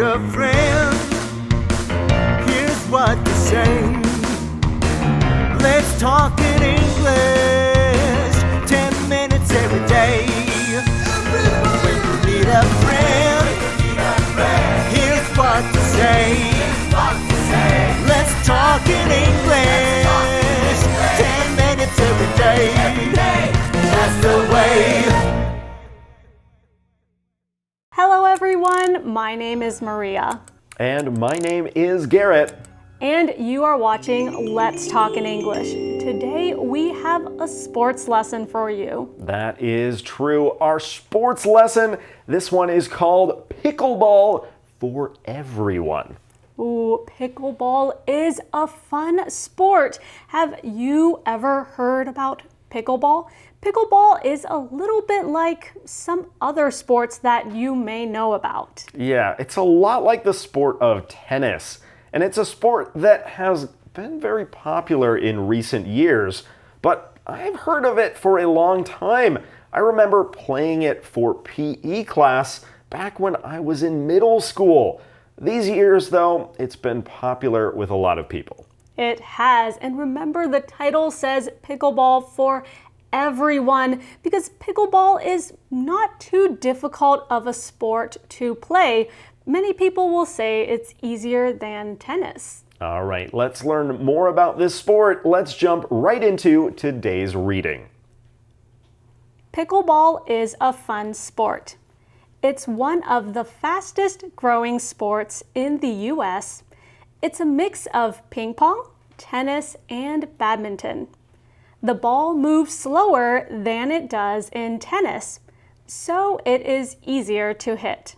a friend, here's what to say. Let's talk in English, 10 minutes every day. When you need a friend, here's what to say. Let's talk in English, 10 minutes every day. That's the way. Hello everyone, my name is Maria. And my name is Garrett. And you are watching Let's Talk in English. Today we have a sports lesson for you. That is true. Our sports lesson, this one is called Pickleball for Everyone. Ooh, pickleball is a fun sport. Have you ever heard about pickleball? Pickleball is a little bit like some other sports that you may know about. Yeah, it's a lot like the sport of tennis. And it's a sport that has been very popular in recent years. But I've heard of it for a long time. I remember playing it for PE class back when I was in middle school. These years, though, it's been popular with a lot of people. It has. And remember, the title says pickleball for everyone because pickleball is not too difficult of a sport to play. Many people will say it's easier than tennis. All right, let's learn more about this sport. Let's jump right into today's reading. Pickleball is a fun sport. It's one of the fastest growing sports in the US. It's a mix of ping pong, tennis, and badminton. The ball moves slower than it does in tennis, so it is easier to hit.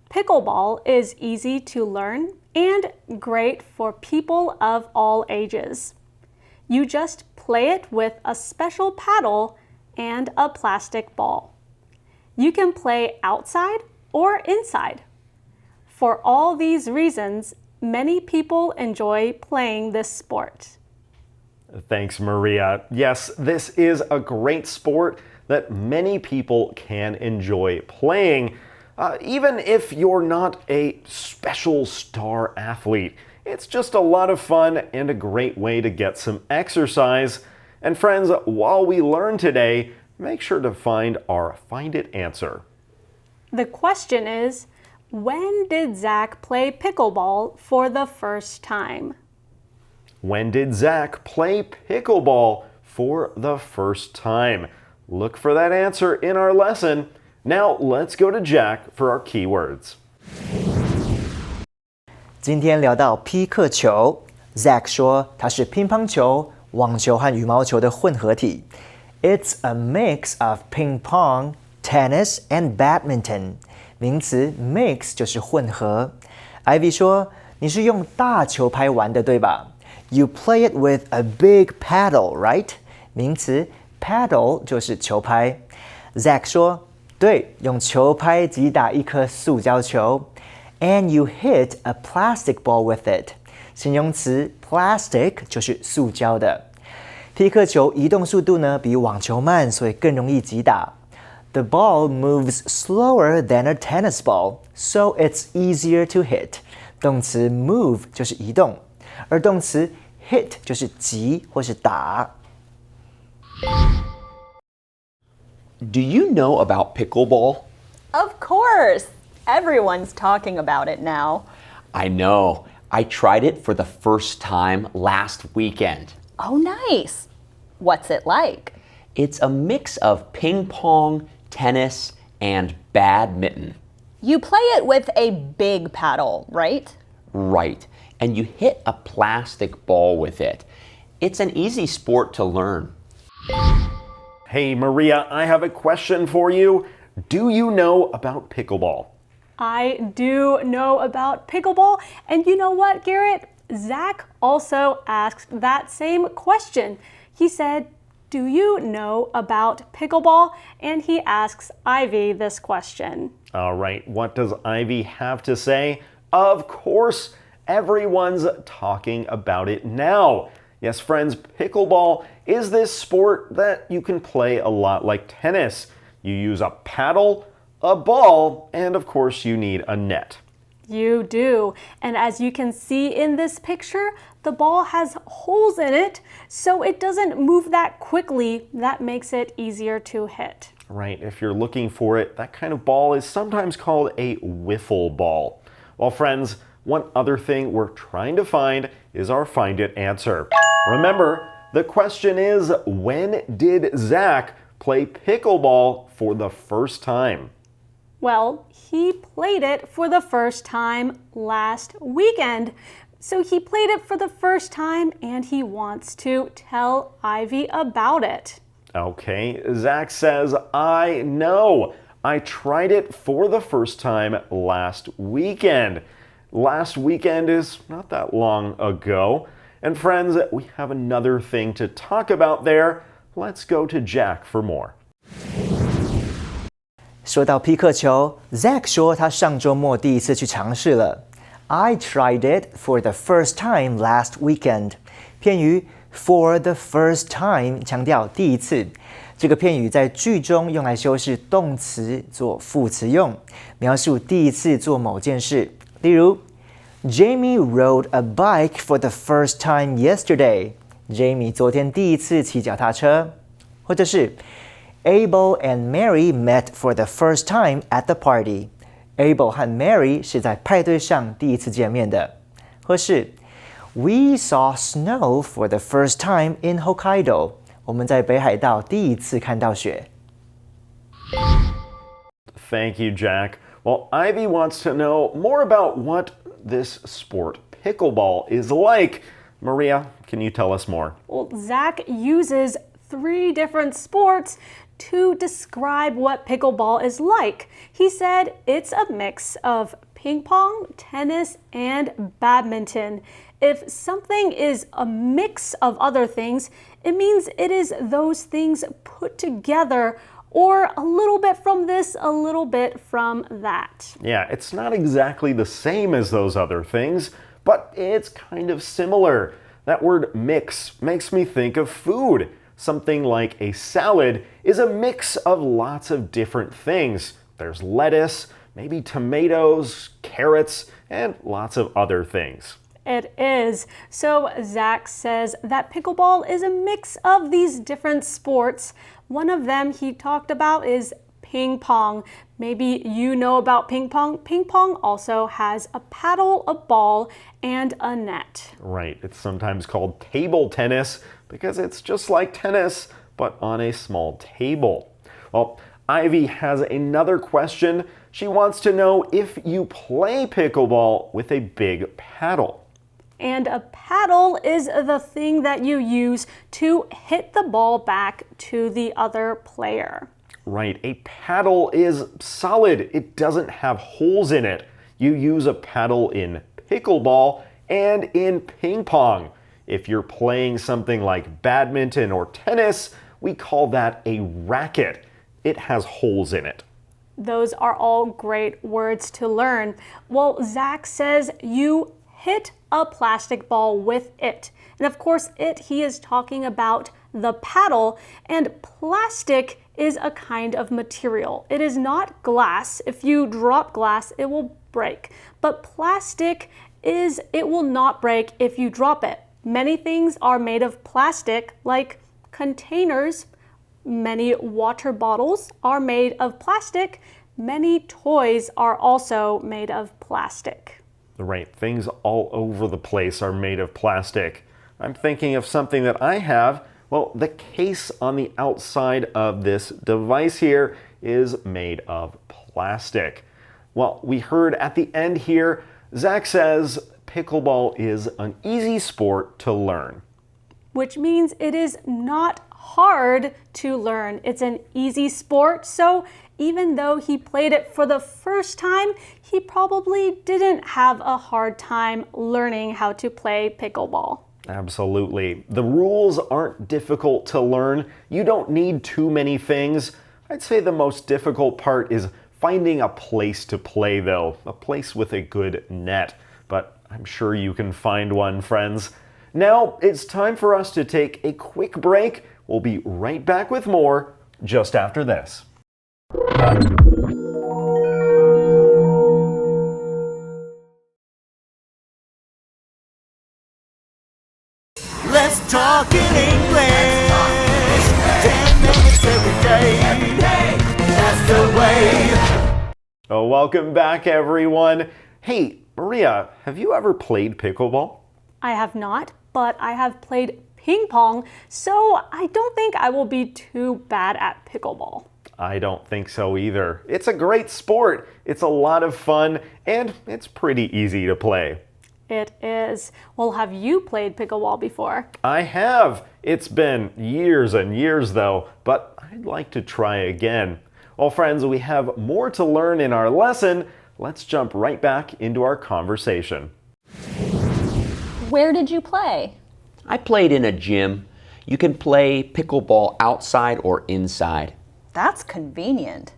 Pickleball is easy to learn and great for people of all ages. You just play it with a special paddle and a plastic ball. You can play outside or inside. For all these reasons, many people enjoy playing this sport. Thanks, Maria. Yes, this is a great sport that many people can enjoy playing. Even if you're not a special star athlete, it's just a lot of fun and a great way to get some exercise. And friends, while we learn today, make sure to find our Find It answer. The question is, when did Zach play pickleball for the first time? When did Zach play pickleball for the first time? Look for that answer in our lesson. Now let's go to Jack for our keywords. 今天聊到匹克球 ，Zach 说它是乒乓球、网球和羽毛球的混合体。It's a mix of ping pong, tennis, and badminton. 名词 mix 就是混合。Ivy 说你是用大球拍玩的，对吧？You play it with a big paddle, right? 名词 paddle 就是球拍。Zach 说，对，用球拍击打一颗塑胶球。And you hit a plastic ball with it. 形容词 plastic 就是塑胶的。匹克球移动速度呢比网球慢，所以更容易击打。The ball moves slower than a tennis ball, so it's easier to hit. 动词 move 就是移动。而动词 hit 就是击或是打。Do you know about pickleball? Of course! Everyone's talking about it now. I know. I tried it for the first time last weekend. Oh, nice! What's it like? It's a mix of ping pong, tennis, and badminton. You play it with a big paddle, right? Right. And you hit a plastic ball with it. It's an easy sport to learn. Hey, Maria, I have a question for you. Do you know about pickleball? I do know about pickleball. And you know what, Garrett? Zach also asked that same question. He said, do you know about pickleball? And he asks Ivy this question. All right, what does Ivy have to say? Of course, everyone's talking about it now. Yes, friends, pickleball is this sport that you can play a lot like tennis. You use a paddle, a ball, and of course you need a net. You do. And as you can see in this picture, the ball has holes in it, so it doesn't move that quickly. That makes it easier to hit. Right, if you're looking for it, that kind of ball is sometimes called a wiffle ball. Well, friends, one other thing we're trying to find is our Find It answer. Remember, the question is, when did Zach play pickleball for the first time? Well, he played it for the first time last weekend. So he played it for the first time and he wants to tell Ivy about it. Okay, Zach says, I know. I tried it for the first time last weekend. Last weekend is not that long ago. And friends, we have another thing to talk about there. Let's go to Jack for more. 说到匹克球 ，Zach 说他上周末第一次去尝试了。I tried it for the first time last weekend. 片语 for the first time 强调第一次。这个片语在句中用来修饰动词做副词用，描述第一次做某件事。例如 Jamie rode a bike for the first time yesterday. Jamie 昨天第一次骑脚踏车。或者是Abel and Mary met for the first time at the party. Abel 和 Mary 是在派对上第一次见面的。或是 We saw snow for the first time in Hokkaido. 我们在北海道第一次看到雪。Thank you, Jack. Well, Ivy wants to know more about what this sport, pickleball, is like. Maria, can you tell us more? Well, Zach uses 3 different sports to describe what pickleball is like. He said it's a mix of ping pong, tennis, and badminton. If something is a mix of other things, it means it is those things put together, or a little bit from this, a little bit from that. Yeah, it's not exactly the same as those other things, but it's kind of similar. That word mix makes me think of food. Something like a salad is a mix of lots of different things. There's lettuce, maybe tomatoes, carrots, and lots of other things. It is. So Zach says that pickleball is a mix of these different sports. One of them he talked about is ping pong. Maybe you know about ping pong. Ping pong also has a paddle, a ball, and a net. Right, it's sometimes called table tennis because it's just like tennis, but on a small table. Well, Ivy has another question. She wants to know if you play pickleball with a big paddle. And a paddle is the thing that you use to hit the ball back to the other player. Right, a paddle is solid. It doesn't have holes in it. You use a paddle in pickleball and in ping pong. If you're playing something like badminton or tennis, we call that a racket. It has holes in it. Those are all great words to learn. Well, Zach says you hit a plastic ball with it. And of course, he is talking about the paddle, and plastic is a kind of material. It is not glass. If you drop glass, it will break. But plastic it will not break if you drop it. Many things are made of plastic, like containers. Many water bottles are made of plastic. Many toys are also made of plastic. Right, things all over the place are made of plastic. I'm thinking of something that I have. Well, the case on the outside of this device here is made of plastic. Well, we heard at the end here, Zach says pickleball is an easy sport to learn. Which means it is not hard to learn. It's an easy sport, so even though he played it for the first time, he probably didn't have a hard time learning how to play pickleball. Absolutely. The rules aren't difficult to learn. You don't need too many things. I'd say the most difficult part is finding a place to play, though, a place with a good net. But I'm sure you can find one, friends. Now it's time for us to take a quick break. We'll be right back with more just after this. talking English. 10 minutes every day. That's the way. Oh, welcome back, everyone. Hey, Maria, have you ever played pickleball? I have not, but I have played ping pong, so I don't think I will be too bad at pickleball. I don't think so either. It's a great sport. It's a lot of fun, and it's pretty easy to play. It is. Well, have you played pickleball before? I have. It's been years and years, though, but I'd like to try again. Well, friends, we have more to learn in our lesson. Let's jump right back into our conversation. Where did you play? I played in a gym. You can play pickleball outside or inside. That's convenient.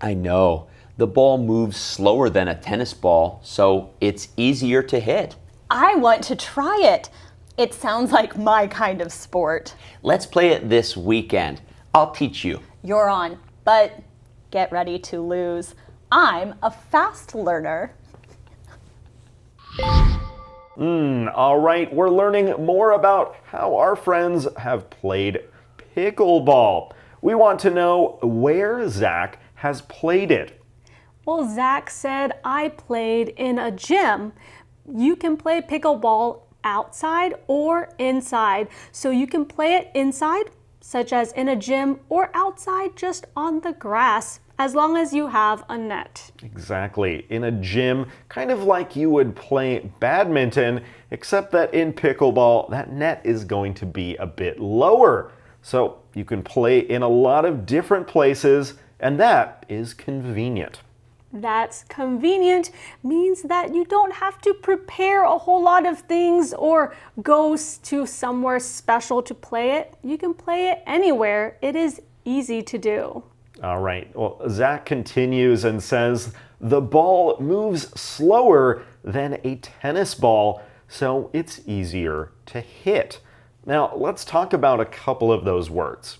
I know. The ball moves slower than a tennis ball, so it's easier to hit. I want to try it. It sounds like my kind of sport. Let's play it this weekend. I'll teach you. You're on, but get ready to lose. I'm a fast learner. All right, we're learning more about how our friends have played pickleball. We want to know where Zach has played it. Well, Zach said I played in a gym. You can play pickleball outside or inside. So you can play it inside, such as in a gym, or outside just on the grass, as long as you have a net. Exactly. In a gym, kind of like you would play badminton, except that in pickleball, that net is going to be a bit lower. So you can play in a lot of different places, and that is convenient. That's convenient means that you don't have to prepare a whole lot of things or go to somewhere special to play it. You can play it anywhere. It is easy to do. All right. Well, Zach continues and says the ball moves slower than a tennis ball, so it's easier to hit. Now, let's talk about a couple of those words.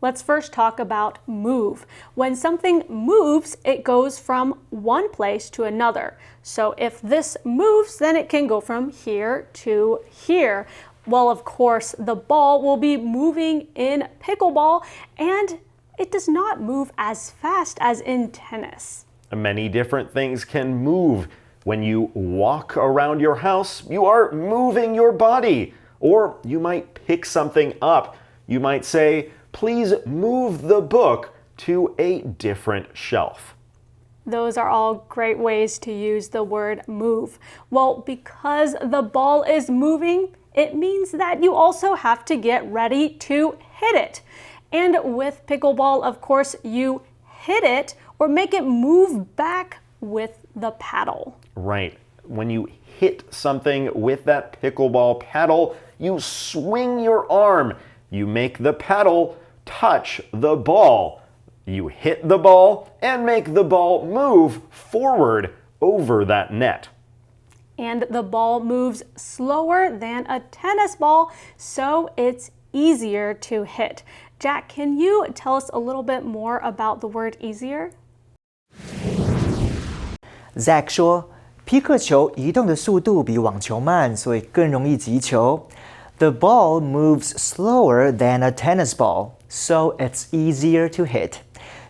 Let's first talk about move. When something moves, it goes from one place to another. So if this moves, then it can go from here to here. Well, of course, the ball will be moving in pickleball, and it does not move as fast as in tennis. Many different things can move. When you walk around your house, you are moving your body. Or you might pick something up. You might say, please move the book to a different shelf. Those are all great ways to use the word move. Well, because the ball is moving, it means that you also have to get ready to hit it. And with pickleball, of course, you hit it or make it move back with the paddle. Right. When you hit something with that pickleball paddle, you swing your arm. You make the paddle touch the ball. You hit the ball and make the ball move forward over that net. And the ball moves slower than a tennis ball, so it's easier to hit. Jack, can you tell us a little bit more about the word easier? Zach 说，皮克球移动的速度比网球慢，所以更容易击球。The ball moves slower than a tennis ball, so it's easier to hit.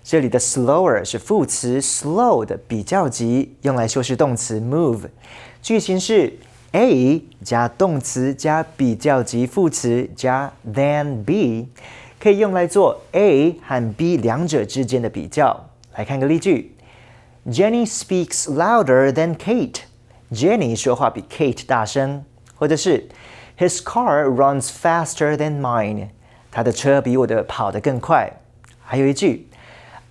这里的 slower 是副词 slow 的比较级，用来修饰动词 move。句型是 A 加动词加比较级副词加 than B， 可以用来做 A 和 B 两者之间的比较。来看个例句 ：Jenny speaks louder than Kate. Jenny 说话比 Kate 大声，或者是 His car runs faster than mine. 他的车比我的跑得更快。还有一句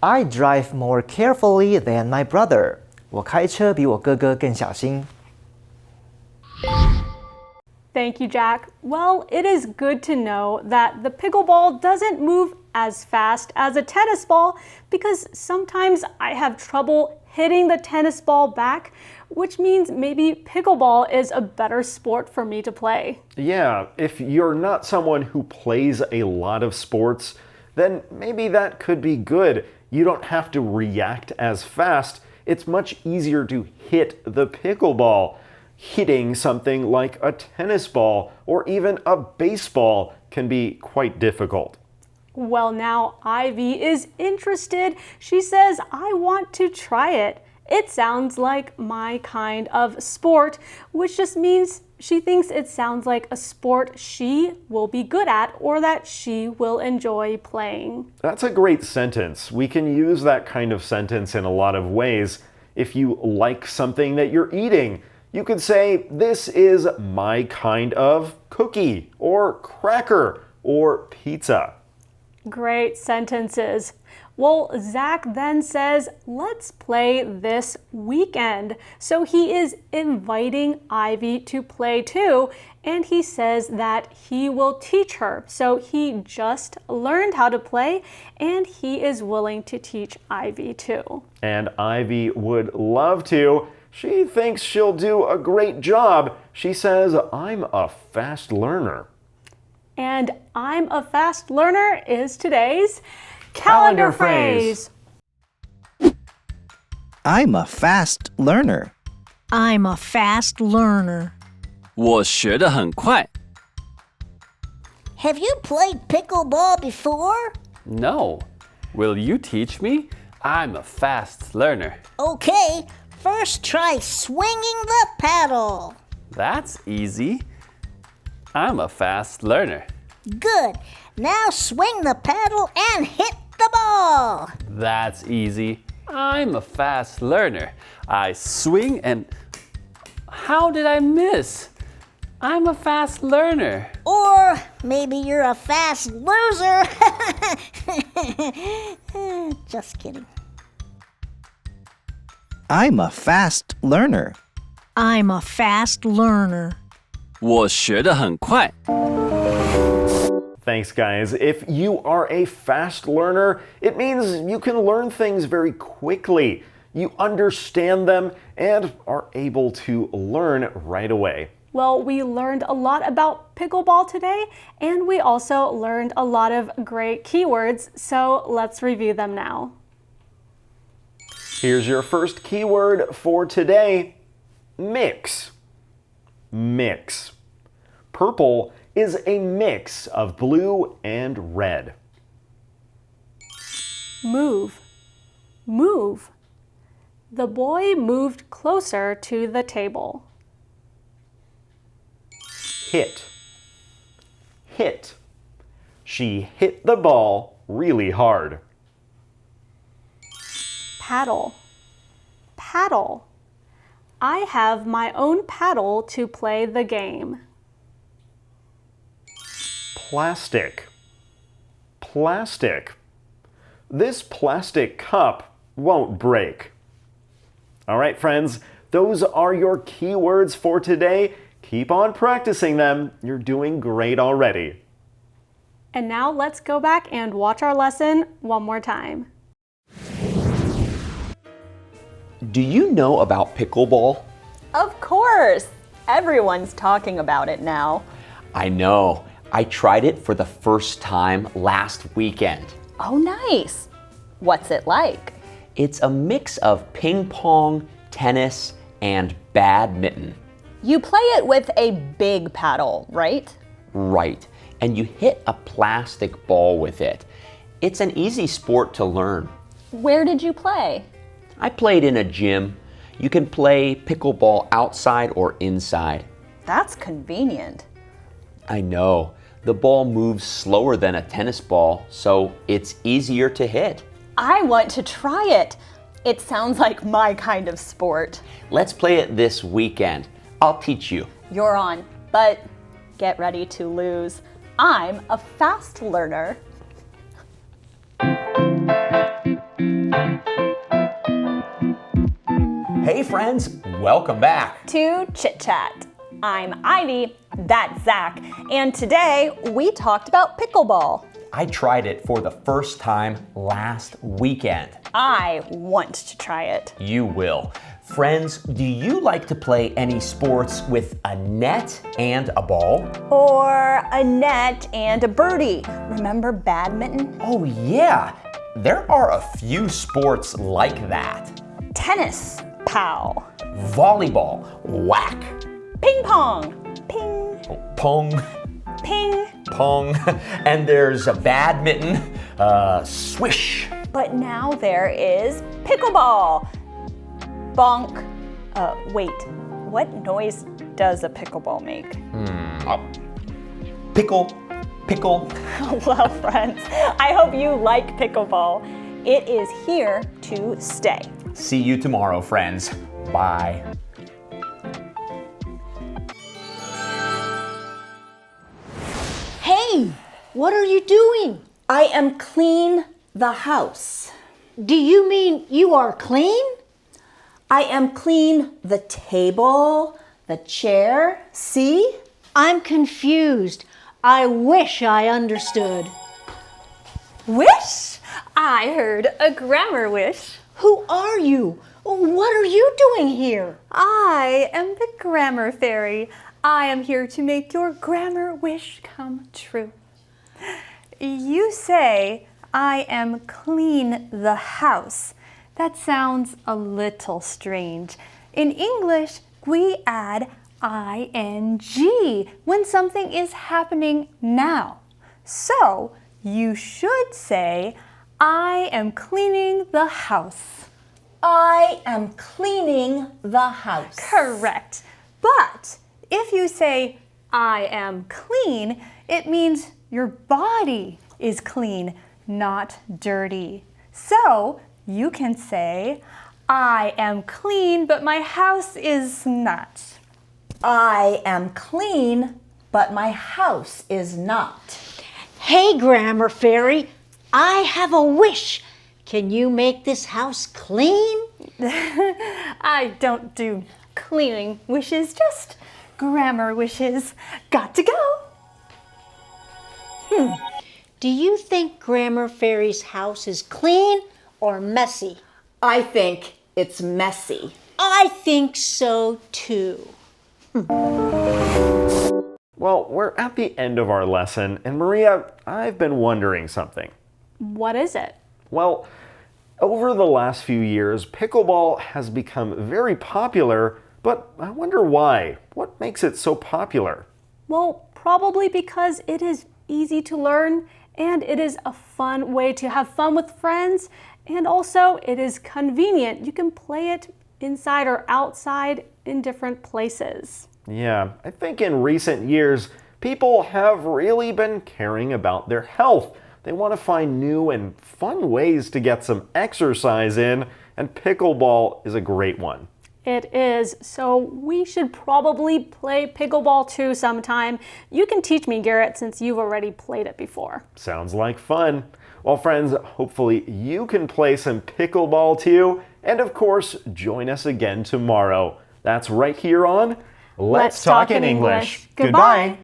I drive more carefully than my brother. 我开车比我哥哥更小心。Thank you, Jack. Well, it is good to know that the pickleball doesn't move as fast as a tennis ball because sometimes I have trouble hitting the tennis ball back, which means maybe pickleball is a better sport for me to play. Yeah, if you're not someone who plays a lot of sports, then maybe that could be good. You don't have to react as fast. It's much easier to hit the pickleball. Hitting something like a tennis ball or even a baseball can be quite difficult. Well, now Ivy is interested. She says, I want to try it. It sounds like my kind of sport, which just means she thinks it sounds like a sport she will be good at or that she will enjoy playing. That's a great sentence. We can use that kind of sentence in a lot of ways. If you like something that you're eating, you could say, this is my kind of cookie or cracker or pizza. Great sentences. Well, Zach then says, let's play this weekend. So he is inviting Ivy to play too, and he says that he will teach her. So he just learned how to play, and he is willing to teach Ivy too. And Ivy would love to. She thinks she'll do a great job. She says, I'm a fast learner. And I'm a fast learner is today's calendar phrase. I'm a fast learner. I'm a fast learner. 我学得很快。 Have you played pickleball before? No. Will you teach me? I'm a fast learner. Okay, first try swinging the paddle. That's easy. I'm a fast learner. Good. Now swing the paddle and hit the ball. That's easy. I'm a fast learner. I swing and... How did I miss? I'm a fast learner. Or maybe you're a fast loser. Just kidding. I'm a fast learner. I'm a fast learner. 我学得很快。 Thanks, guys. If you are a fast learner, it means you can learn things very quickly. You understand them and are able to learn right away. Well, we learned a lot about pickleball today, and we also learned a lot of great keywords, so let's review them now. Here's your first keyword for today. Mix. Mix. Purple is a mix of blue and red. Move. Move. The boy moved closer to the table. Hit. Hit. She hit the ball really hard. Paddle. Paddle. I have my own paddle to play the game. Plastic. Plastic. This plastic cup won't break. All right, friends, those are your keywords for today. Keep on practicing them. You're doing great already. And now let's go back and watch our lesson one more time. Do you know about pickleball? Of course! Everyone's talking about it now. I know. I tried it for the first time last weekend. Oh, nice. What's it like? It's a mix of ping pong, tennis, and badminton. You play it with a big paddle, right? Right. And you hit a plastic ball with it. It's an easy sport to learn. Where did you play? I played in a gym. You can play pickleball outside or inside. That's convenient. I know. The ball moves slower than a tennis ball, so it's easier to hit. I want to try it. It sounds like my kind of sport. Let's play it this weekend. I'll teach you. You're on, but get ready to lose. I'm a fast learner. Hey friends, welcome back. To Chit Chat. I'm Ivy, that's Zach, and today we talked about pickleball. I tried it for the first time last weekend. I want to try it. You will. Friends, do you like to play any sports with a net and a ball? Or a net and a birdie. Remember badminton? Oh yeah, there are a few sports like that. Tennis, pow. Volleyball, whack. Ping pong. Ping. Pong. Ping. Pong. And there's a badminton. Swish. But now there is pickleball. Bonk. Wait, what noise does a pickleball make? Pickle. Pickle. Well, friends, I hope you like pickleball. It is here to stay. See you tomorrow, friends. Bye. Hey, what are you doing? I am clean the house. Do you mean you are clean? I am clean the table, the chair. See? I'm confused. I wish I understood. Wish? I heard a grammar wish. Who are you? What are you doing here? I am the grammar fairy. I am here to make your grammar wish come true. You say, I am clean the house. That sounds a little strange. In English, we add ing when something is happening now. So, you should say, I am cleaning the house. I am cleaning the house. Correct. But if you say, I am clean, it means your body is clean, not dirty. So you can say, I am clean, but my house is not. I am clean, but my house is not. Hey, Grammar Fairy, I have a wish. Can you make this house clean? I don't do cleaning wishes, just grammar wishes. Got to go. Do you think Grammar Fairy's house is clean or messy? I think it's messy. I think so too. Well, we're at the end of our lesson, and Maria, I've been wondering something. What is it? Well, over the last few years, pickleball has become very popular, but I wonder why. What makes it so popular? Well, probably because it is easy to learn and it is a fun way to have fun with friends, and also it is convenient. You can play it inside or outside in different places. Yeah, I think in recent years, people have really been caring about their health. They want to find new and fun ways to get some exercise in, and pickleball is a great one. It is, so we should probably play pickleball too sometime. You can teach me, Garrett, since you've already played it before. Sounds like fun. Well, friends, hopefully you can play some pickleball too, and of course, join us again tomorrow. That's right here on Let's Talk in English. Goodbye.